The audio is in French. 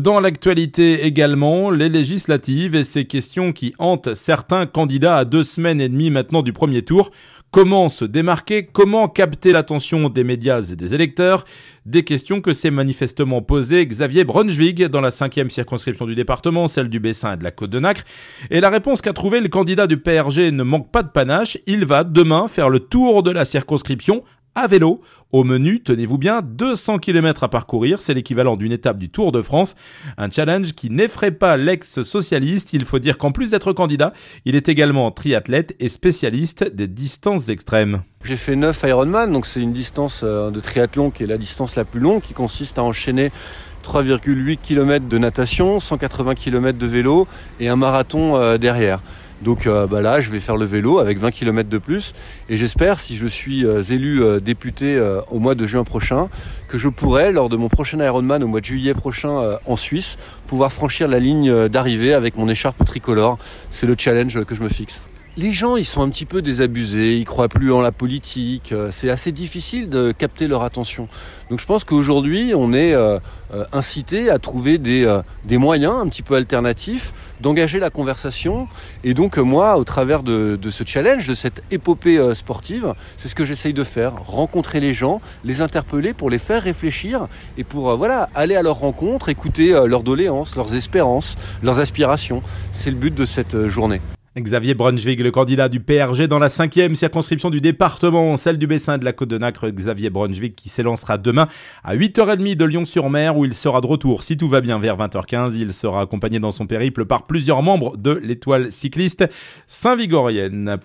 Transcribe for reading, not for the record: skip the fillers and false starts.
Dans l'actualité également, les législatives et ces questions qui hantent certains candidats à 2 semaines et demie maintenant du premier tour. Comment se démarquer? Comment capter l'attention des médias et des électeurs? Des questions que s'est manifestement posées Xavier Braunschweig dans la 5e circonscription du département, celle du Bessin et de la Côte-de-Nacre. Et la réponse qu'a trouvée le candidat du PRG ne manque pas de panache. Il va demain faire le tour de la circonscription à vélo. Au menu, tenez-vous bien, 200 km à parcourir, c'est l'équivalent d'une étape du Tour de France. Un challenge qui n'effraie pas l'ex-socialiste. Il faut dire qu'en plus d'être candidat, il est également triathlète et spécialiste des distances extrêmes. J'ai fait 9 Ironman, donc c'est une distance de triathlon qui est la distance la plus longue, qui consiste à enchaîner 3,8 km de natation, 180 km de vélo et un marathon derrière. Donc là, je vais faire le vélo avec 20 km de plus et j'espère, si je suis élu député au mois de juin prochain, que je pourrai, lors de mon prochain Ironman au mois de juillet prochain en Suisse, pouvoir franchir la ligne d'arrivée avec mon écharpe tricolore. C'est le challenge que je me fixe. Les gens, ils sont un petit peu désabusés, ils croient plus en la politique, c'est assez difficile de capter leur attention. Donc je pense qu'aujourd'hui, on est incité à trouver des moyens un petit peu alternatifs, d'engager la conversation. Et donc moi, au travers de ce challenge, de cette épopée sportive, c'est ce que j'essaye de faire, rencontrer les gens, les interpeller pour les faire réfléchir et pour aller à leur rencontre, écouter leurs doléances, leurs espérances, leurs aspirations. C'est le but de cette journée. Xavier Braunschweig, le candidat du PRG dans la 5e circonscription du département, celle du Bessin de la Côte-de-Nacre. Xavier Braunschweig qui s'élancera demain à 8h30 de Lyon-sur-Mer où il sera de retour, si tout va bien, vers 20h15. Il sera accompagné dans son périple par plusieurs membres de l'étoile cycliste saint-vigorienne.